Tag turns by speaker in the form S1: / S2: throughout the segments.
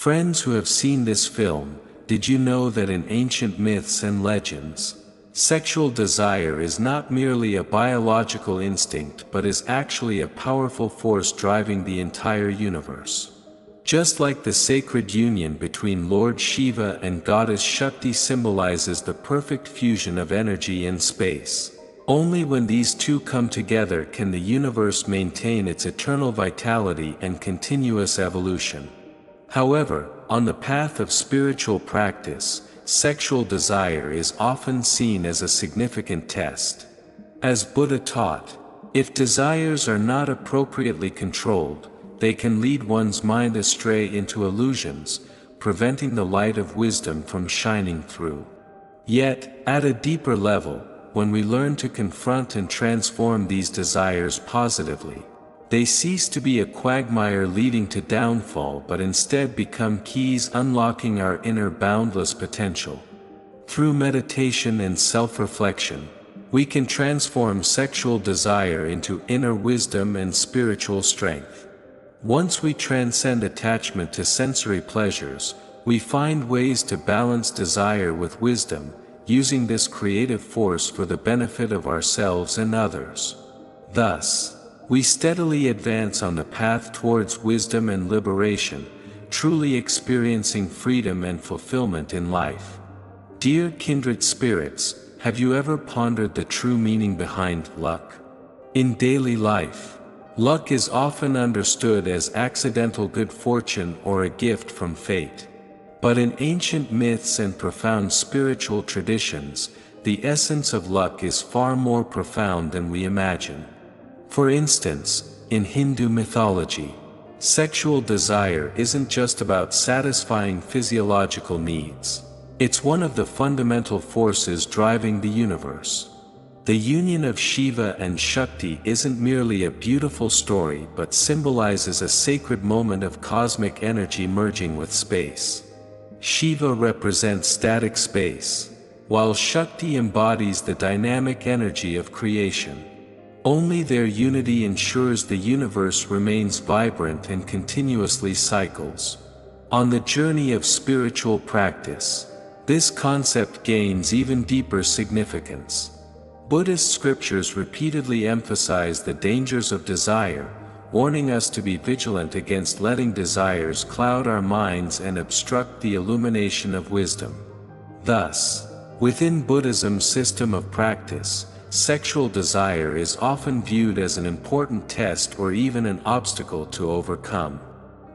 S1: Friends who have seen this film, did you know that in ancient myths and legends, sexual desire is not merely a biological instinct but is actually a powerful force driving the entire universe? Just like the sacred union between Lord Shiva and Goddess Shakti symbolizes the perfect fusion of energy and space. Only when these two come together can the universe maintain its eternal vitality and continuous evolution. However, on the path of spiritual practice, sexual desire is often seen as a significant test. As Buddha taught, if desires are not appropriately controlled, they can lead one's mind astray into illusions, preventing the light of wisdom from shining through. Yet, at a deeper level, when we learn to confront and transform these desires positively, they cease to be a quagmire leading to downfall but instead become keys unlocking our inner boundless potential. Through meditation and self-reflection, we can transform sexual desire into inner wisdom and spiritual strength. Once we transcend attachment to sensory pleasures, we find ways to balance desire with wisdom, using this creative force for the benefit of ourselves and others. Thus, we steadily advance on the path towards wisdom and liberation, truly experiencing freedom and fulfillment in life. Dear kindred spirits, have you ever pondered the true meaning behind luck? In daily life, luck is often understood as accidental good fortune or a gift from fate. But in ancient myths and profound spiritual traditions, the essence of luck is far more profound than we imagine. For instance, in Hindu mythology, sexual desire isn't just about satisfying physiological needs. It's one of the fundamental forces driving the universe. The union of Shiva and Shakti isn't merely a beautiful story but symbolizes a sacred moment of cosmic energy merging with space. Shiva represents static space, while Shakti embodies the dynamic energy of creation. Only their unity ensures the universe remains vibrant and continuously cycles. On the journey of spiritual practice, this concept gains even deeper significance. Buddhist scriptures repeatedly emphasize the dangers of desire, warning us to be vigilant against letting desires cloud our minds and obstruct the illumination of wisdom. Thus, within Buddhism's system of practice, sexual desire is often viewed as an important test or even an obstacle to overcome.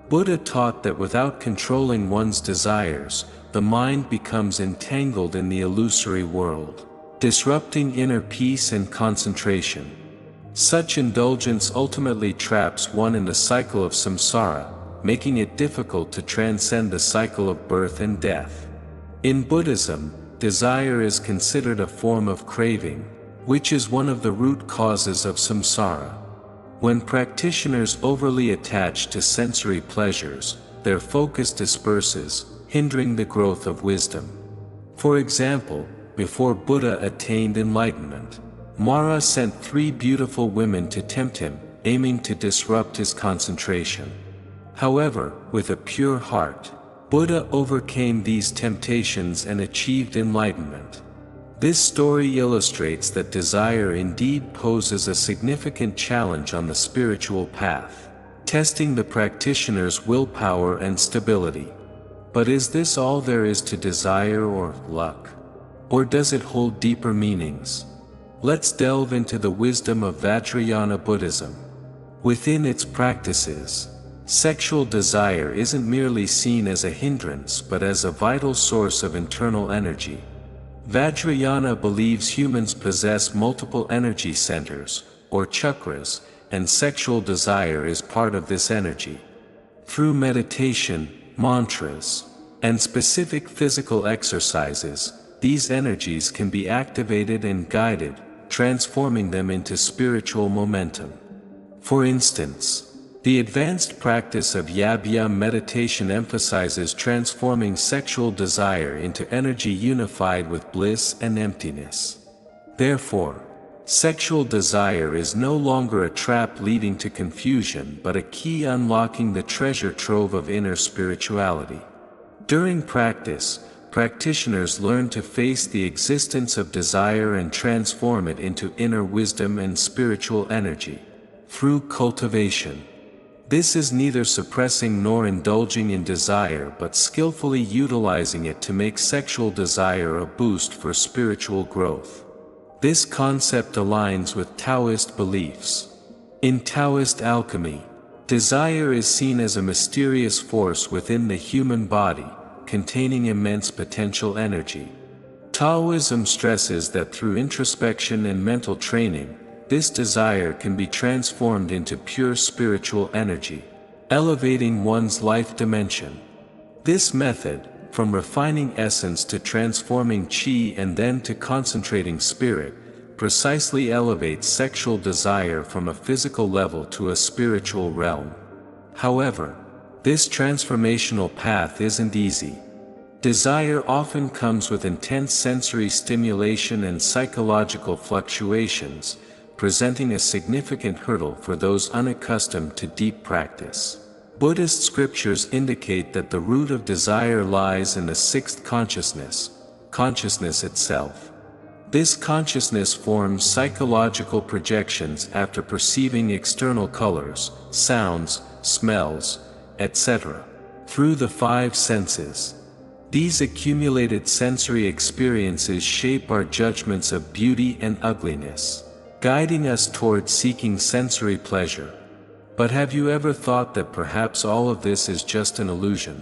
S1: Buddha taught that without controlling one's desires, the mind becomes entangled in the illusory world, disrupting inner peace and concentration. Such indulgence ultimately traps one in the cycle of samsara, making it difficult to transcend the cycle of birth and death. In Buddhism, desire is considered a form of craving, which is one of the root causes of samsara. When practitioners overly attach to sensory pleasures, their focus disperses, hindering the growth of wisdom. For example, before Buddha attained enlightenment, Mara sent 3 beautiful women to tempt him, aiming to disrupt his concentration. However, with a pure heart, Buddha overcame these temptations and achieved enlightenment. This story illustrates that desire indeed poses a significant challenge on the spiritual path, testing the practitioner's willpower and stability. But is this all there is to desire or luck? Or does it hold deeper meanings? Let's delve into the wisdom of Vajrayana Buddhism. Within its practices, sexual desire isn't merely seen as a hindrance but as a vital source of internal energy. Vajrayana believes humans possess multiple energy centers, or chakras, and sexual desire is part of this energy. Through meditation, mantras, and specific physical exercises, these energies can be activated and guided, transforming them into spiritual momentum. For instance, the advanced practice of yab-yum meditation emphasizes transforming sexual desire into energy unified with bliss and emptiness. Therefore, Sexual desire is no longer a trap leading to confusion but a key unlocking the treasure trove of inner spirituality. During practice, practitioners learn to face the existence of desire and transform it into inner wisdom and spiritual energy. Through cultivation. This is neither suppressing nor indulging in desire but skillfully utilizing it to make sexual desire a boost for spiritual growth. This concept aligns with Taoist beliefs. In Taoist alchemy, desire is seen as a mysterious force within the human body, containing immense potential energy. Taoism stresses that through introspection and mental training, this desire can be transformed into pure spiritual energy, elevating one's life dimension. This method, from refining essence to transforming chi and then to concentrating spirit, precisely elevates sexual desire from a physical level to a spiritual realm. However, this transformational path isn't easy. Desire often comes with intense sensory stimulation and psychological fluctuations, presenting a significant hurdle for those unaccustomed to deep practice. Buddhist scriptures indicate that the root of desire lies in the sixth consciousness, consciousness itself. This consciousness forms psychological projections after perceiving external colors, sounds, smells, etc., through the five senses. These accumulated sensory experiences shape our judgments of beauty and ugliness, guiding us towards seeking sensory pleasure. But have you ever thought that perhaps all of this is just an illusion?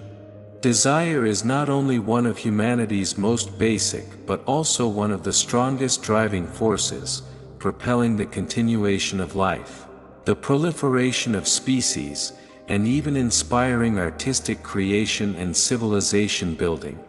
S1: Desire is not only one of humanity's most basic but also one of the strongest driving forces, propelling the continuation of life, the proliferation of species, and even inspiring artistic creation and civilization building.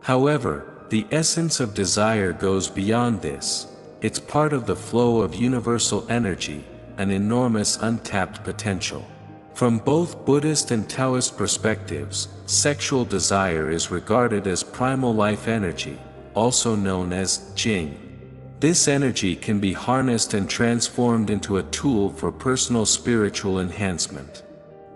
S1: However, the essence of desire goes beyond this. It's part of the flow of universal energy, an enormous untapped potential. From both Buddhist and Taoist perspectives, sexual desire is regarded as primal life energy, also known as Jung. This energy can be harnessed and transformed into a tool for personal spiritual enhancement.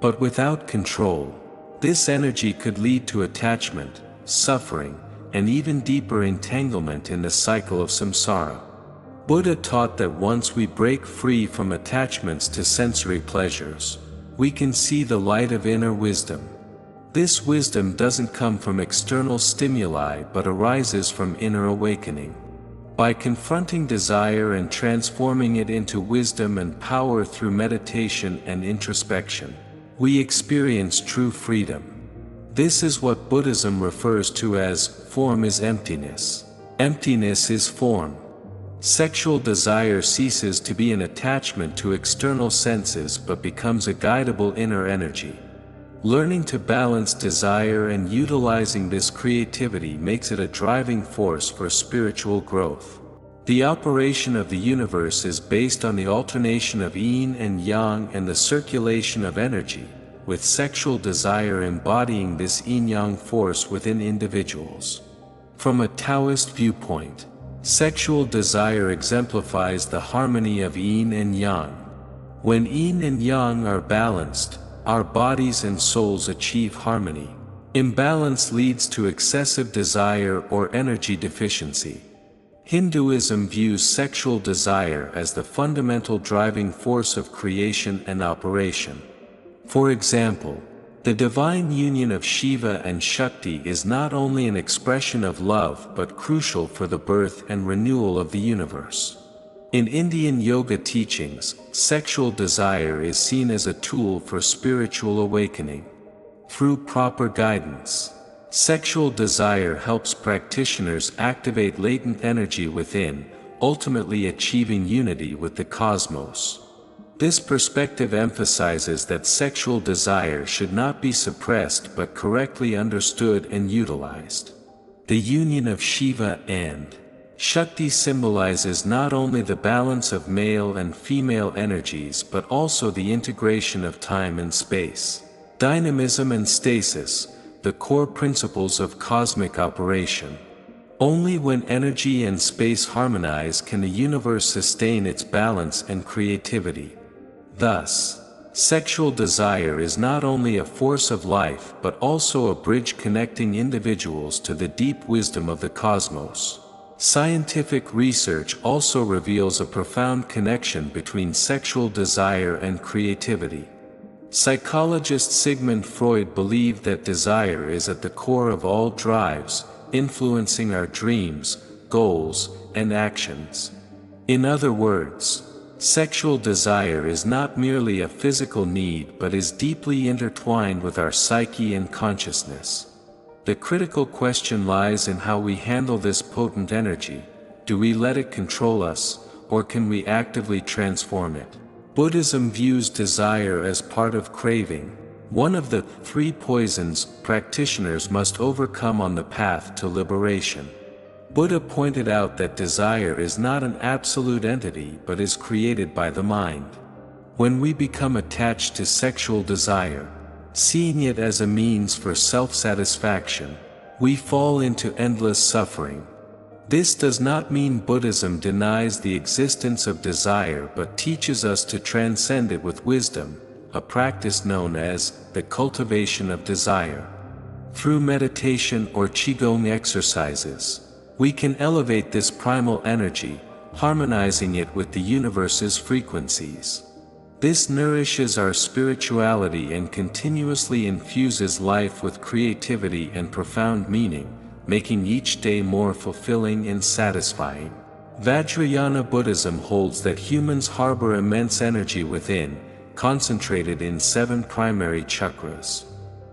S1: But without control, this energy could lead to attachment, suffering, and even deeper entanglement in the cycle of samsara. Buddha taught that once we break free from attachments to sensory pleasures, we can see the light of inner wisdom. This wisdom doesn't come from external stimuli but arises from inner awakening. By confronting desire and transforming it into wisdom and power through meditation and introspection, we experience true freedom. This is what Buddhism refers to as form is emptiness. Emptiness is form. Sexual desire ceases to be an attachment to external senses but becomes a guidable inner energy. Learning to balance desire and utilizing this creativity makes it a driving force for spiritual growth. The operation of the universe is based on the alternation of yin and yang and the circulation of energy, with sexual desire embodying this yin-yang force within individuals. From a Taoist viewpoint, sexual desire exemplifies the harmony of yin and yang. When yin and yang are balanced, our bodies and souls achieve harmony. Imbalance leads to excessive desire or energy deficiency. Hinduism views sexual desire as the fundamental driving force of creation and operation. For example, the divine union of Shiva and Shakti is not only an expression of love but crucial for the birth and renewal of the universe. In Indian yoga teachings, sexual desire is seen as a tool for spiritual awakening. Through proper guidance, sexual desire helps practitioners activate latent energy within, ultimately achieving unity with the cosmos. This perspective emphasizes that sexual desire should not be suppressed but correctly understood and utilized. The union of Shiva and Shakti symbolizes not only the balance of male and female energies but also the integration of time and space, dynamism and stasis, the core principles of cosmic operation. Only when energy and space harmonize can the universe sustain its balance and creativity. Thus, sexual desire is not only a force of life but also a bridge connecting individuals to the deep wisdom of the cosmos. Scientific research also reveals a profound connection between sexual desire and creativity. Psychologist Sigmund Freud believed that desire is at the core of all drives, influencing our dreams, goals, and actions. In other words, sexual desire is not merely a physical need but is deeply intertwined with our psyche and consciousness. The critical question lies in how we handle this potent energy. Do we let it control us, or can we actively transform it? Buddhism views desire as part of craving, one of the 3 poisons practitioners must overcome on the path to liberation. Buddha pointed out that desire is not an absolute entity but is created by the mind. When we become attached to sexual desire, seeing it as a means for self-satisfaction, we fall into endless suffering. This does not mean Buddhism denies the existence of desire but teaches us to transcend it with wisdom, a practice known as the cultivation of desire. Through meditation or Qigong exercises, we can elevate this primal energy, harmonizing it with the universe's frequencies. This nourishes our spirituality and continuously infuses life with creativity and profound meaning, making each day more fulfilling and satisfying. Vajrayana Buddhism holds that humans harbor immense energy within, concentrated in 7 primary chakras.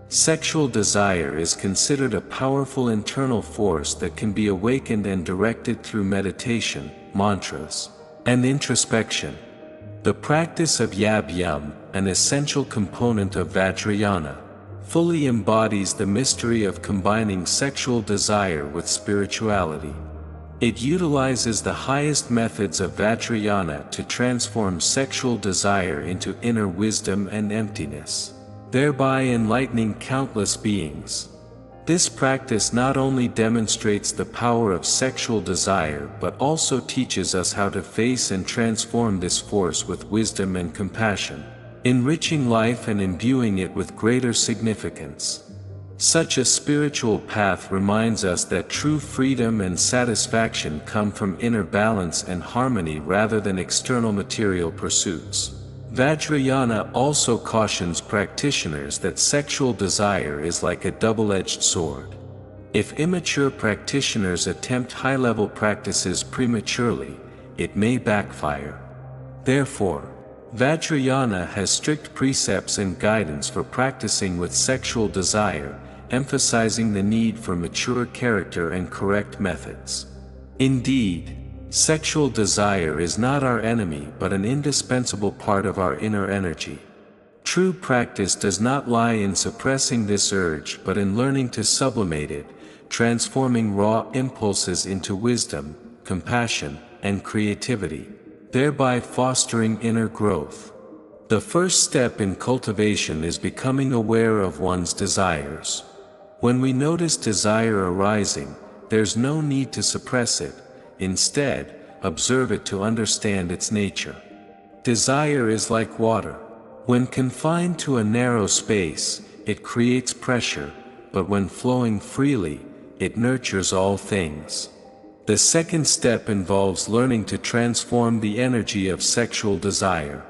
S1: Sexual desire is considered a powerful internal force that can be awakened and directed through meditation, mantras, and introspection. The practice of Yab-Yum, an essential component of Vajrayana, fully embodies the mystery of combining sexual desire with spirituality. It utilizes the highest methods of Vajrayana to transform sexual desire into inner wisdom and emptiness, thereby enlightening countless beings. This practice not only demonstrates the power of sexual desire but also teaches us how to face and transform this force with wisdom and compassion, enriching life and imbuing it with greater significance. Such a spiritual path reminds us that true freedom and satisfaction come from inner balance and harmony rather than external material pursuits. Vajrayana also cautions practitioners that sexual desire is like a double-edged sword. If immature practitioners attempt high-level practices prematurely, it may backfire. Therefore, Vajrayana has strict precepts and guidance for practicing with sexual desire, emphasizing the need for mature character and correct methods. Indeed, sexual desire is not our enemy but an indispensable part of our inner energy. True practice does not lie in suppressing this urge but in learning to sublimate it, transforming raw impulses into wisdom, compassion, and creativity, thereby fostering inner growth. The first step in cultivation is becoming aware of one's desires. When we notice desire arising, there's no need to suppress it. Instead, observe it to understand its nature. Desire is like water. When confined to a narrow space, it creates pressure, but when flowing freely, it nurtures all things. The second step involves learning to transform the energy of sexual desire.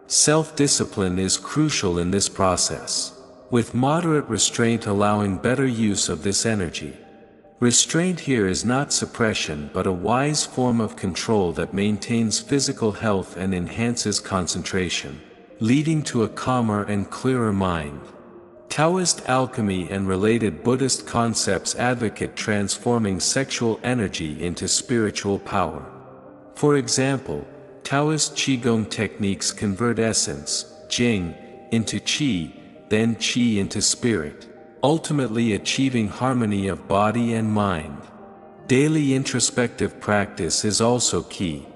S1: Self-discipline is crucial in this process, with moderate restraint allowing better use of this energy. Restraint here is not suppression but a wise form of control that maintains physical health and enhances concentration, leading to a calmer and clearer mind. Taoist alchemy and related Buddhist concepts advocate transforming sexual energy into spiritual power. For example, Taoist Qigong techniques convert essence, Jung, into Qi, then Qi into spirit, ultimately achieving harmony of body and mind. Daily introspective practice is also key.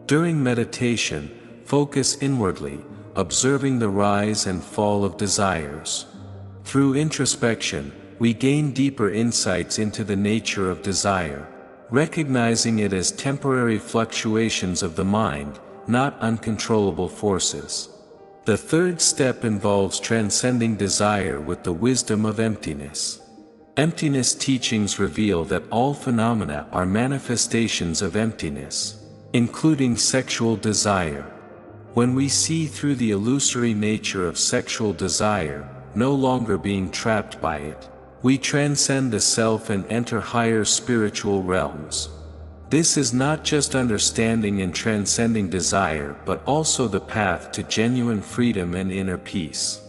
S1: During meditation, focus inwardly, observing the rise and fall of desires. Through introspection, we gain deeper insights into the nature of desire, recognizing it as temporary fluctuations of the mind, not uncontrollable forces. The third step involves transcending desire with the wisdom of emptiness. Emptiness teachings reveal that all phenomena are manifestations of emptiness, including sexual desire. When we see through the illusory nature of sexual desire, no longer being trapped by it, we transcend the self and enter higher spiritual realms. This is not just understanding and transcending desire but also the path to genuine freedom and inner peace.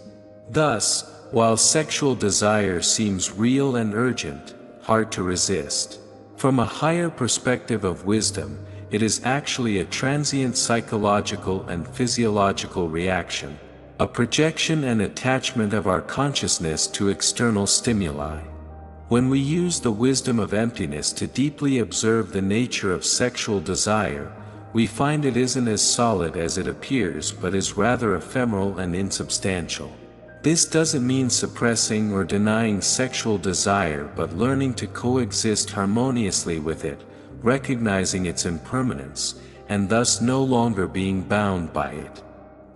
S1: Thus, while sexual desire seems real and urgent, hard to resist, from a higher perspective of wisdom, it is actually a transient psychological and physiological reaction, a projection and attachment of our consciousness to external stimuli. When we use the wisdom of emptiness to deeply observe the nature of sexual desire, we find it isn't as solid as it appears but is rather ephemeral and insubstantial. This doesn't mean suppressing or denying sexual desire but learning to coexist harmoniously with it, recognizing its impermanence, and thus no longer being bound by it.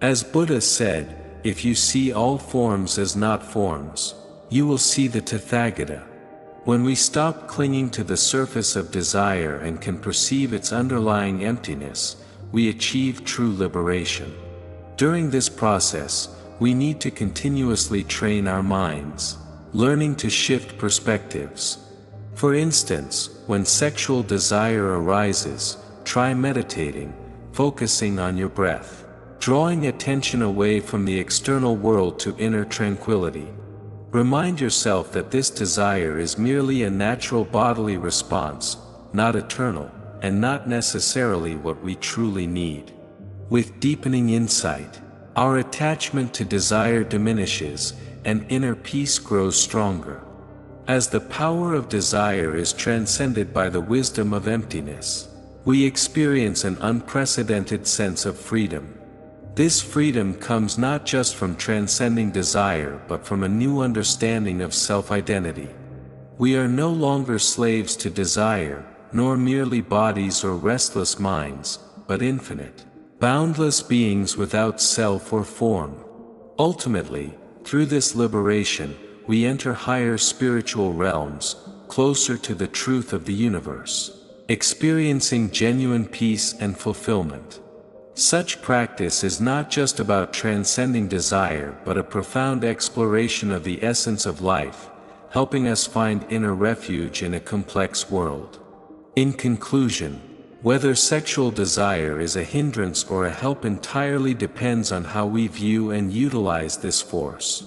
S1: As Buddha said, if you see all forms as not forms, you will see the Tathagata. When we stop clinging to the surface of desire and can perceive its underlying emptiness, we achieve true liberation. During this process, we need to continuously train our minds, learning to shift perspectives. For instance, when sexual desire arises, try meditating, focusing on your breath, drawing attention away from the external world to inner tranquility. Remind yourself that this desire is merely a natural bodily response, not eternal, and not necessarily what we truly need. With deepening insight, our attachment to desire diminishes, and inner peace grows stronger. As the power of desire is transcended by the wisdom of emptiness, we experience an unprecedented sense of freedom. This freedom comes not just from transcending desire but from a new understanding of self-identity. We are no longer slaves to desire, nor merely bodies or restless minds, but infinite, boundless beings without self or form. Ultimately, through this liberation, we enter higher spiritual realms, closer to the truth of the universe, experiencing genuine peace and fulfillment. Such practice is not just about transcending desire but a profound exploration of the essence of life, helping us find inner refuge in a complex world. In conclusion, whether sexual desire is a hindrance or a help entirely depends on how we view and utilize this force.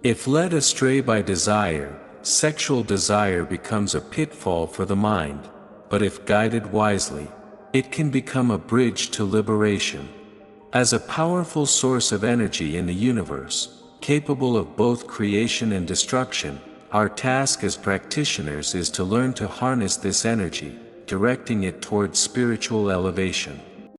S1: If led astray by desire, sexual desire becomes a pitfall for the mind, but if guided wisely, it can become a bridge to liberation. As a powerful source of energy in the universe, capable of both creation and destruction, our task as practitioners is to learn to harness this energy, directing it towards spiritual elevation.